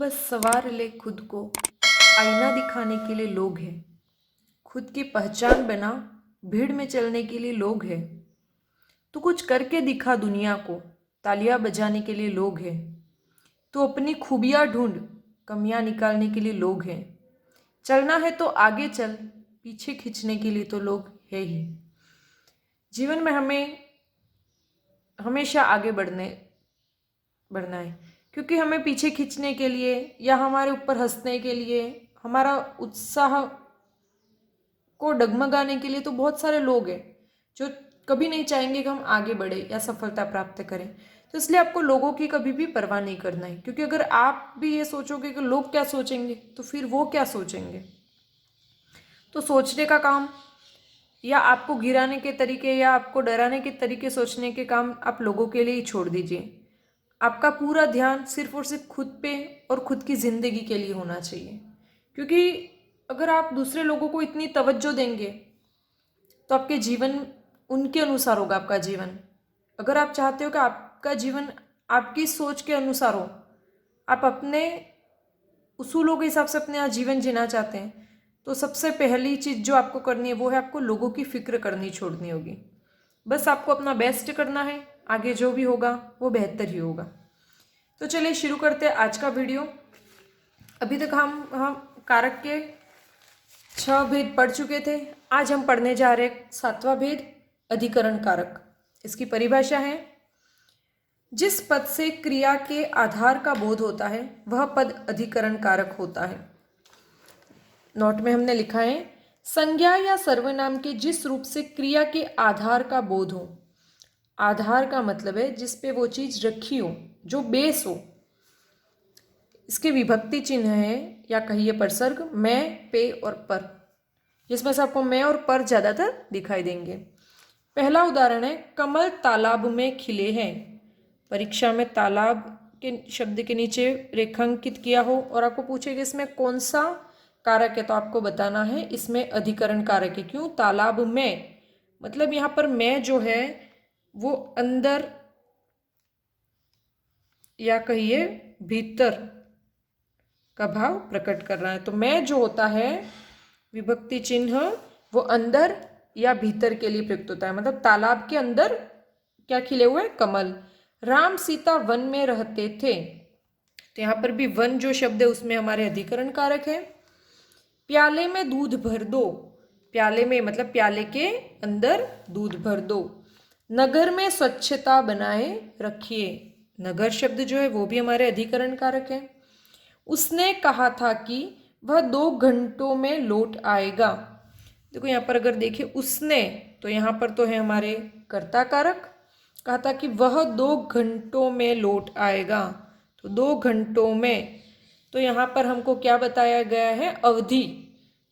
बस सवार ले खुद को, आईना दिखाने के लिए लोग हैं। खुद की पहचान बना, भीड़ में चलने के लिए लोग हैं। तू कुछ करके दिखा दुनिया को, तालियां बजाने के लिए लोग हैं। तू अपनी खूबियां ढूंढ, कमियां निकालने के लिए लोग हैं। चलना है तो आगे चल, पीछे खींचने के लिए तो लोग हैं ही। जीवन में हमें हमेशा आगे बढ़ना है, क्योंकि हमें पीछे खींचने के लिए या हमारे ऊपर हंसने के लिए, हमारा उत्साह को डगमगाने के लिए तो बहुत सारे लोग हैं जो कभी नहीं चाहेंगे कि हम आगे बढ़े या सफलता प्राप्त करें। तो इसलिए आपको लोगों की कभी भी परवाह नहीं करना है, क्योंकि अगर आप भी ये सोचोगे कि लोग क्या सोचेंगे तो फिर वो क्या सोचेंगे। तो सोचने का काम या आपको गिराने के तरीके या आपको डराने के तरीके सोचने के काम आप लोगों के लिए ही छोड़ दीजिए। आपका पूरा ध्यान सिर्फ और सिर्फ खुद पे और खुद की ज़िंदगी के लिए होना चाहिए, क्योंकि अगर आप दूसरे लोगों को इतनी तवज्जो देंगे तो आपके जीवन उनके अनुसार होगा। आपका जीवन, अगर आप चाहते हो कि आपका जीवन आपकी सोच के अनुसार हो, आप अपने उसूलों के हिसाब से अपने यहाँ जीवन जीना चाहते हैं, तो सबसे पहली चीज़ जो आपको करनी है वो है आपको लोगों की फिक्र करनी छोड़नी होगी। बस आपको अपना बेस्ट करना है, आगे जो भी होगा वो बेहतर ही होगा। तो चलिए शुरू करते हैं आज का वीडियो। अभी तक हम कारक के 6 भेद पढ़ चुके थे। आज हम पढ़ने जा रहे हैं 7वां भेद, अधिकरण कारक। इसकी परिभाषा है, जिस पद से क्रिया के आधार का बोध होता है वह पद अधिकरण कारक होता है। नोट में हमने लिखा है, संज्ञा या सर्वनाम के जिस रूप से क्रिया के आधार का बोध हो। आधार का मतलब है जिस पे वो चीज रखी हो, जो बेस हो। इसके विभक्ति चिन्ह है या कहिए परसर्ग, मैं, पे और पर, जिसमें से आपको मैं और पर ज्यादातर दिखाई देंगे। पहला उदाहरण है, कमल तालाब में खिले हैं। परीक्षा में तालाब के शब्द के नीचे रेखांकित किया हो और आपको पूछेगा इसमें कौन सा कारक है, तो आपको बताना है इसमें अधिकरण कारक है। क्यों? तालाब में, मतलब यहाँ पर मैं जो है वो अंदर या कहिए भीतर का भाव प्रकट कर रहा है। तो मैं जो होता है विभक्ति चिन्ह वो अंदर या भीतर के लिए प्रयुक्त होता है। मतलब तालाब के अंदर क्या खिले हुए? कमल। राम सीता वन में रहते थे, तो यहाँ पर भी वन जो शब्द है उसमें हमारे अधिकरण कारक है। प्याले में दूध भर दो, प्याले में मतलब प्याले के अंदर दूध भर दो। नगर में स्वच्छता बनाए रखिए, नगर शब्द जो है वो भी हमारे अधिकरण कारक है। उसने कहा था कि वह 2 घंटों में लौट आएगा। देखो यहाँ पर अगर देखिए उसने, तो यहाँ पर तो है हमारे कर्ता कारक। कहा था कि वह 2 घंटों में लौट आएगा, तो 2 घंटों में, तो यहाँ पर हमको क्या बताया गया है? अवधि।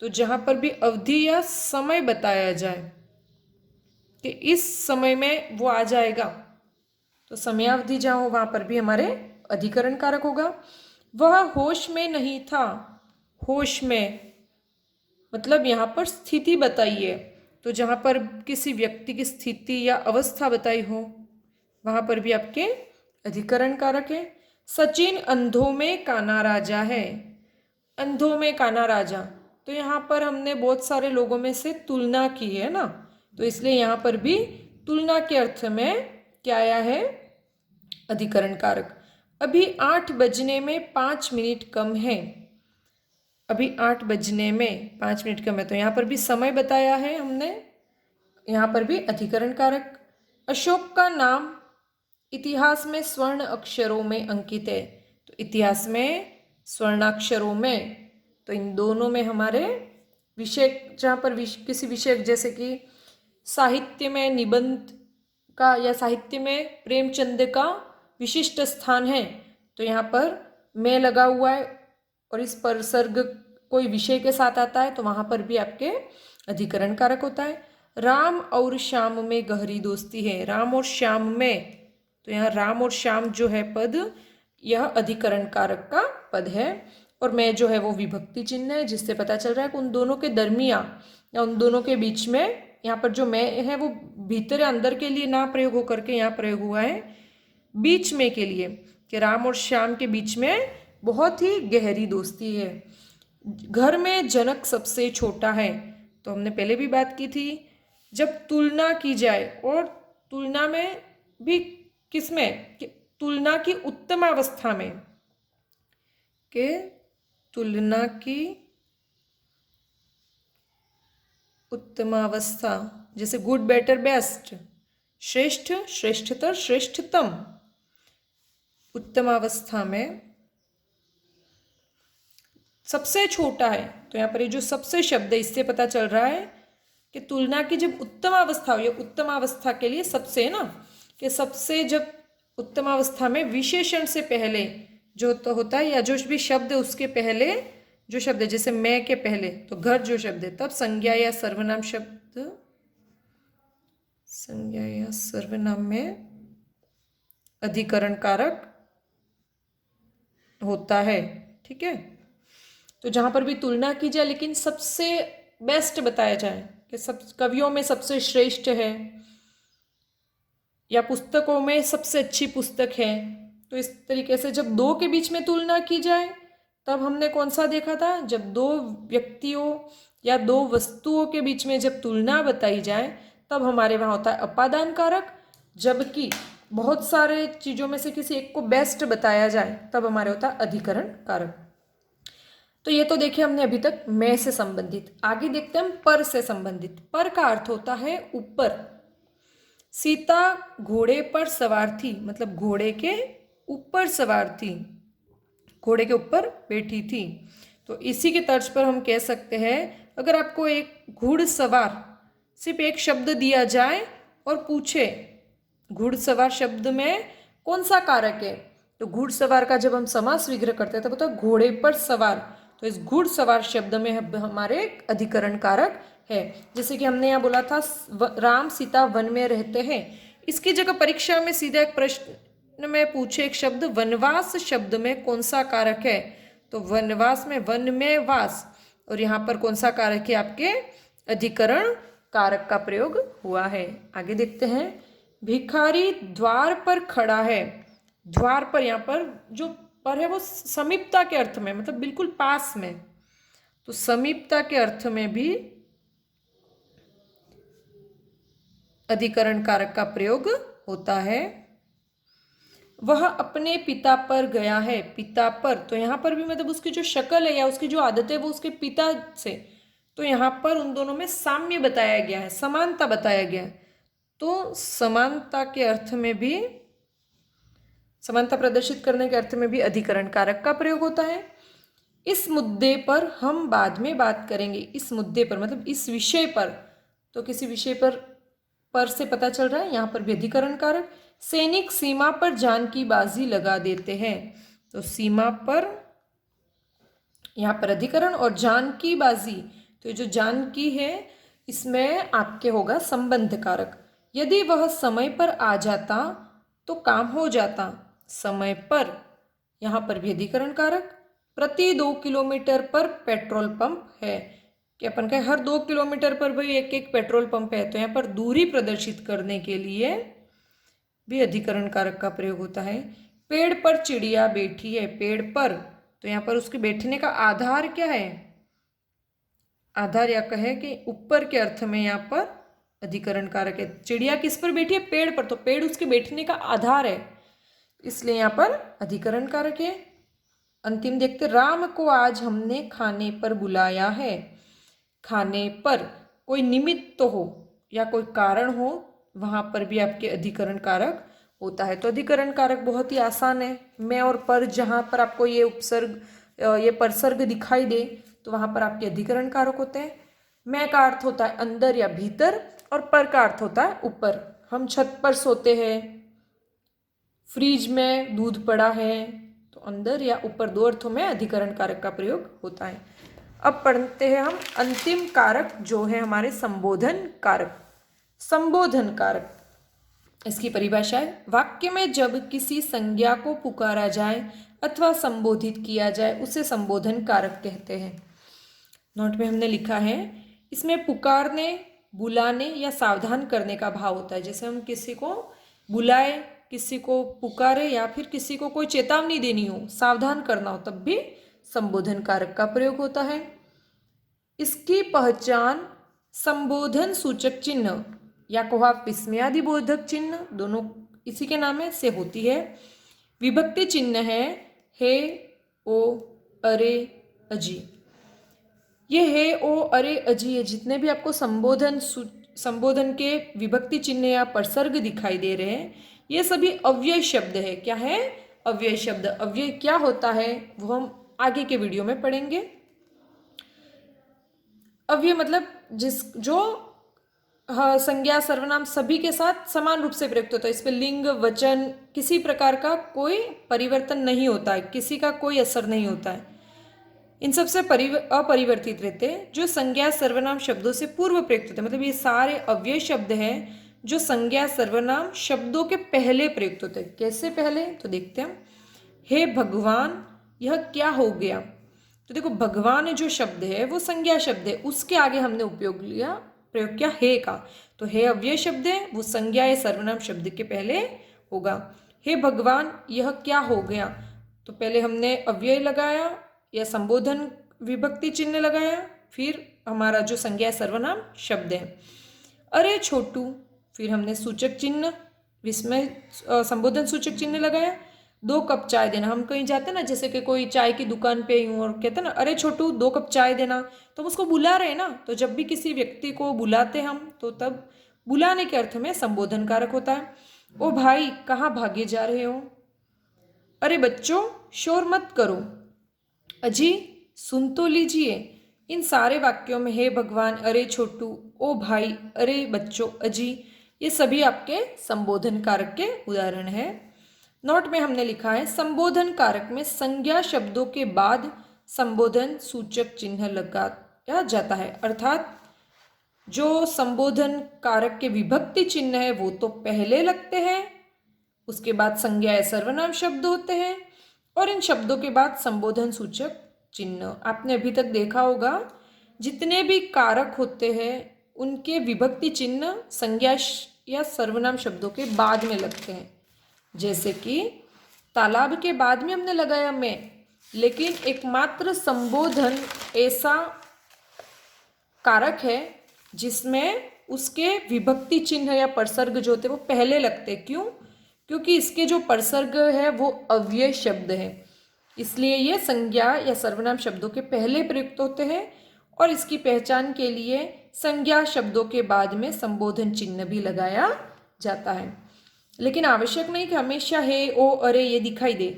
तो जहाँ पर भी अवधि या समय बताया जाए कि इस समय में वो आ जाएगा, तो समयावधि जहाँ हो वहाँ पर भी हमारे अधिकरण कारक होगा। वह होश में नहीं था, होश में मतलब यहाँ पर स्थिति बताइए, तो जहाँ पर किसी व्यक्ति की स्थिति या अवस्था बताई हो वहाँ पर भी आपके अधिकरण कारक है। सचिन अंधों में काना राजा है, अंधों में काना राजा, तो यहाँ पर हमने बहुत सारे लोगों में से तुलना की है ना, तो इसलिए यहाँ पर भी तुलना के अर्थ में क्या आया है? अधिकरण कारक। अभी 8 बजने में 5 मिनट कम है, अभी 8 बजने में 5 मिनट कम है, तो यहाँ पर भी समय बताया है हमने, यहाँ पर भी अधिकरण कारक। अशोक का नाम इतिहास में स्वर्ण अक्षरों में अंकित है, तो इतिहास में स्वर्णाक्षरों में, तो इन दोनों में हमारे विषय, जहाँ पर किसी विषय जैसे कि साहित्य में निबंध का या साहित्य में प्रेमचंद का विशिष्ट स्थान है, तो यहाँ पर मैं लगा हुआ है और इस पर सर्ग कोई विषय के साथ आता है, तो वहाँ पर भी आपके अधिकरण कारक होता है। राम और श्याम में गहरी दोस्ती है, राम और श्याम में, तो यहाँ राम और श्याम जो है पद, यह अधिकरण कारक का पद है। और मैं जो है वो विभक्ति चिन्ह है, जिससे पता चल रहा है कि उन दोनों के दरमिया या उन दोनों के बीच में, यहाँ पर जो मैं है वो भीतर या अंदर के लिए ना प्रयोग होकर के यहाँ प्रयोग हुआ है बीच में के लिए, कि राम और श्याम के बीच में बहुत ही गहरी दोस्ती है। घर में जनक सबसे छोटा है, तो हमने पहले भी बात की थी। जब तुलना की जाए, और तुलना में भी किसमें, तुलना की उत्तम अवस्था में, के तुलना की उत्तमावस्था, जैसे गुड बेटर बेस्ट, श्रेष्ठ श्रेष्ठतर श्रेष्ठतम, उत्तमावस्था में सबसे छोटा है। तो यहाँ पर ये जो सबसे शब्द है, इससे पता चल रहा है कि तुलना की जब उत्तमावस्था हो, ये उत्तमावस्था के लिए सबसे है ना, कि सबसे जब उत्तमावस्था में विशेषण से पहले जो तो होता है, या जो भी शब्द है उसके पहले जो शब्द है, जैसे मैं के पहले तो घर जो शब्द है, तब संज्ञा या सर्वनाम शब्द, संज्ञा या सर्वनाम में अधिकरण कारक होता है। ठीक है, तो जहां पर भी तुलना की जाए लेकिन सबसे बेस्ट बताया जाए कि सब कवियों में सबसे श्रेष्ठ है, या पुस्तकों में सबसे अच्छी पुस्तक है, तो इस तरीके से जब दो के बीच में तुलना की जाए, तब हमने कौन सा देखा था, जब दो व्यक्तियों या दो वस्तुओं के बीच में जब तुलना बताई जाए, तब हमारे वहाँ होता है अपादान कारक। जबकि बहुत सारे चीज़ों में से किसी एक को बेस्ट बताया जाए, तब हमारे होता है अधिकरण कारक। तो ये तो देखिए हमने अभी तक मैं से संबंधित। आगे देखते हैं हम पर से संबंधित। पर का अर्थ होता है ऊपर। सीता घोड़े पर सवार थी, मतलब घोड़े के ऊपर सवार थी, घोड़े के ऊपर बैठी थी। तो इसी के तर्ज पर हम कह सकते हैं, अगर आपको एक घुड़सवार सिर्फ एक शब्द दिया जाए और पूछे घुड़सवार शब्द में कौन सा कारक है, तो घुड़सवार का जब हम समास विग्रह करते हैं तब होता है घोड़े पर सवार। तो इस घुड़सवार शब्द में हमारे अधिकरण कारक है। जैसे कि हमने यहाँ बोला था राम सीता वन में रहते हैं, इसकी जगह परीक्षा में सीधा एक प्रश्न में पूछे एक शब्द वनवास शब्द में कौन सा कारक है, तो वनवास में वन में वास, और यहाँ पर कौन सा कारक है, आपके अधिकरण कारक का प्रयोग हुआ है। आगे देखते हैं, भिखारी द्वार पर खड़ा है। द्वार पर, यहाँ पर जो पर है वो समीपता के अर्थ में, मतलब बिल्कुल पास में, तो समीपता के अर्थ में भी अधिकरण कारक का प्रयोग होता है। वह अपने पिता पर गया है। पिता पर, तो यहाँ पर भी मतलब उसकी जो शक्ल है या उसकी जो आदत है वो उसके पिता से, तो यहाँ पर उन दोनों में साम्य बताया गया है, समानता बताया गया है। तो समानता के अर्थ में भी, समानता प्रदर्शित करने के अर्थ में भी अधिकरण कारक का प्रयोग होता है। इस मुद्दे पर हम बाद में बात करेंगे। इस मुद्दे पर मतलब इस विषय पर, तो किसी विषय पर से पता चल रहा है, यहाँ पर भी अधिकरण कारक। सैनिक सीमा पर जान की बाजी लगा देते हैं, तो सीमा पर यहाँ पर अधिकरण, और जान की बाजी, तो ये जो जान की है इसमें आपके होगा संबंध कारक। यदि वह समय पर आ जाता तो काम हो जाता। समय पर, यहाँ पर भी अधिकरण कारक। प्रति 2 किलोमीटर पर पेट्रोल पंप है, कि अपन कहें हर 2 किलोमीटर पर भाई एक एक पेट्रोल पंप है, तो यहाँ पर दूरी प्रदर्शित करने के लिए भी अधिकरण कारक का प्रयोग होता है। पेड़ पर चिड़िया बैठी है। पेड़ पर, तो यहाँ पर उसके बैठने का आधार क्या है, आधार या कहे कि ऊपर के अर्थ में यहाँ पर अधिकरण कारक है। चिड़िया किस पर बैठी है, पेड़ पर, तो पेड़ उसके बैठने का आधार है, इसलिए यहाँ पर अधिकरण कारक है। अंतिम देखते, राम को आज हमने खाने पर बुलाया है। खाने पर कोई निमित्त हो या कोई कारण हो, वहां पर भी आपके अधिकरण कारक होता है। तो अधिकरण कारक बहुत ही आसान है। मैं और पर, जहां पर आपको ये उपसर्ग, ये परसर्ग दिखाई दे, तो वहां पर आपके अधिकरण कारक होते हैं। मैं का अर्थ होता है अंदर या भीतर, और पर का अर्थ होता है ऊपर। हम छत पर सोते हैं, फ्रिज में दूध पड़ा है, तो अंदर या ऊपर, दो अर्थों में अधिकरण कारक का प्रयोग होता है। अब पढ़ते हैं हम अंतिम कारक जो है हमारे संबोधन कारक। संबोधन कारक, इसकी परिभाषा है, वाक्य में जब किसी संज्ञा को पुकारा जाए अथवा संबोधित किया जाए उसे संबोधन कारक कहते हैं। नोट में हमने लिखा है, इसमें पुकारने, बुलाने या सावधान करने का भाव होता है। जैसे हम किसी को बुलाए किसी को पुकारे या फिर किसी को कोई चेतावनी देनी हो, सावधान करना हो, तब भी संबोधन कारक का प्रयोग होता है। इसकी पहचान संबोधन सूचक चिन्ह या कहो आप विस्मयादि बोधक चिन्ह, दोनों इसी के नाम से होती है। विभक्ति चिन्ह है हे, ओ, अरे, अजी। ये हे, ओ, अरे, अजी, ये जितने भी आपको संबोधन के विभक्ति चिन्ह या परसर्ग दिखाई दे रहे हैं, ये सभी अव्यय शब्द है। क्या है? अव्यय शब्द। अव्यय क्या होता है वो हम आगे के वीडियो में पढ़ेंगे। अव्यय मतलब जो संज्ञा सर्वनाम सभी के साथ समान रूप से प्रयुक्त होता है। इस पर लिंग वचन किसी प्रकार का कोई परिवर्तन नहीं होता है, किसी का कोई असर नहीं होता है, इन सबसे अपरिवर्तित रहते हैं। जो संज्ञा सर्वनाम शब्दों से पूर्व प्रयुक्त होते हैं, मतलब ये सारे अव्यय शब्द हैं जो संज्ञा सर्वनाम शब्दों के पहले प्रयुक्त होते हैं। कैसे पहले? तो देखते हैं। हे भगवान, यह क्या हो गया? तो देखो, भगवान जो शब्द है वो संज्ञा शब्द है, उसके आगे हमने प्रयोग किया हे का। तो हे अव्यय शब्द है, वो संज्ञा या सर्वनाम शब्द के पहले होगा। हे भगवान, यह क्या हो गया? तो पहले हमने अव्यय लगाया या संबोधन विभक्ति चिन्ह लगाया, फिर हमारा जो संज्ञा सर्वनाम शब्द है। अरे छोटू, फिर हमने सूचक चिन्ह विस्मय संबोधन सूचक चिन्ह लगाया। 2 कप चाय देना। हम कहीं जाते ना, जैसे कि कोई चाय की दुकान पे यूँ और कहते ना, अरे छोटू 2 कप चाय देना, तो हम उसको बुला रहे हैं ना। तो जब भी किसी व्यक्ति को बुलाते हम, तो तब बुलाने के अर्थ में संबोधन कारक होता है। ओ भाई, कहाँ भागे जा रहे हो? अरे बच्चों, शोर मत करो। अजी, सुन तो लीजिए। इन सारे वाक्यों में हे भगवान, अरे छोटू, ओ भाई, अरे बच्चों, अजी, ये सभी आपके संबोधन कारक के उदाहरण हैं। नोट में हमने लिखा है संबोधन कारक में संज्ञा शब्दों के बाद संबोधन सूचक चिन्ह लगाया जाता है। अर्थात जो संबोधन कारक के विभक्ति चिन्ह है वो तो पहले लगते हैं, उसके बाद संज्ञा या सर्वनाम शब्द होते हैं, और इन शब्दों के बाद संबोधन सूचक चिन्ह। आपने अभी तक देखा होगा जितने भी कारक होते हैं उनके विभक्ति चिन्ह संज्ञा या सर्वनाम शब्दों के बाद में लगते हैं। जैसे कि तालाब के बाद में हमने लगाया मैं, लेकिन एकमात्र संबोधन ऐसा कारक है जिसमें उसके विभक्ति चिन्ह या परसर्ग जो होते हैं वो पहले लगते हैं। क्यों? क्योंकि इसके जो परसर्ग है वो अव्यय शब्द है, इसलिए ये संज्ञा या सर्वनाम शब्दों के पहले प्रयुक्त होते हैं, और इसकी पहचान के लिए संज्ञा शब्दों के बाद में संबोधन चिन्ह भी लगाया जाता है। लेकिन आवश्यक नहीं कि हमेशा हे, ओ, अरे ये दिखाई दे।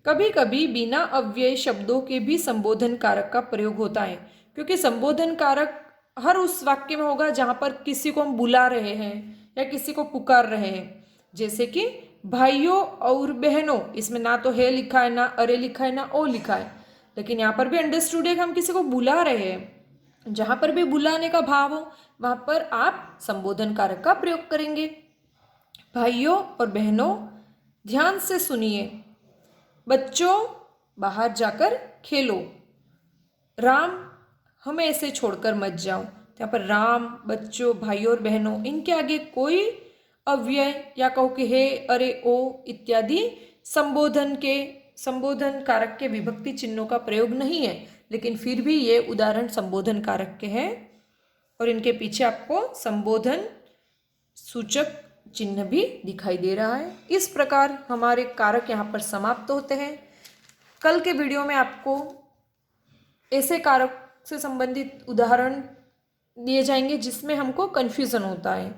कभी कभी बिना अव्यय शब्दों के भी संबोधन कारक का प्रयोग होता है, क्योंकि संबोधन कारक हर उस वाक्य में होगा जहाँ पर किसी को हम बुला रहे हैं या किसी को पुकार रहे हैं। जैसे कि भाइयों और बहनों, इसमें ना तो हे लिखा है, ना अरे लिखा है, ना ओ लिखा है, लेकिन यहाँ पर भी अंडरस्टूड है कि हम किसी को बुला रहे हैं। जहाँ पर भी बुलाने का भाव हो वहाँ पर आप संबोधन कारक का प्रयोग करेंगे। भाइयों और बहनों, ध्यान से सुनिए। बच्चों, बाहर जाकर खेलो। राम, हमें ऐसे छोड़कर मत जाओ। यहाँ पर राम, बच्चों, भाइयों और बहनों, इनके आगे कोई अव्यय या कहो कि हे, अरे, ओ इत्यादि संबोधन कारक के विभक्ति चिन्हों का प्रयोग नहीं है, लेकिन फिर भी ये उदाहरण संबोधन कारक के हैं, और इनके पीछे आपको संबोधन सूचक चिन्ह भी दिखाई दे रहा है। इस प्रकार हमारे कारक यहाँ पर समाप्त होते हैं। कल के वीडियो में आपको ऐसे कारक से संबंधित उदाहरण दिए जाएंगे जिसमें हमको कन्फ्यूज़न होता है।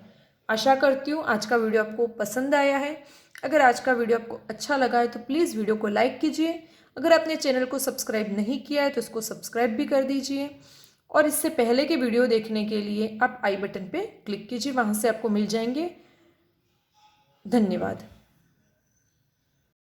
आशा करती हूँ आज का वीडियो आपको पसंद आया है। अगर आज का वीडियो आपको अच्छा लगा है तो प्लीज़ वीडियो को लाइक कीजिए। अगर आपने चैनल को सब्सक्राइब नहीं किया है तो इसको सब्सक्राइब भी कर दीजिए, और इससे पहले के वीडियो देखने के लिए आप आई बटन पे क्लिक कीजिए, वहाँ से आपको मिल जाएंगे। धन्यवाद।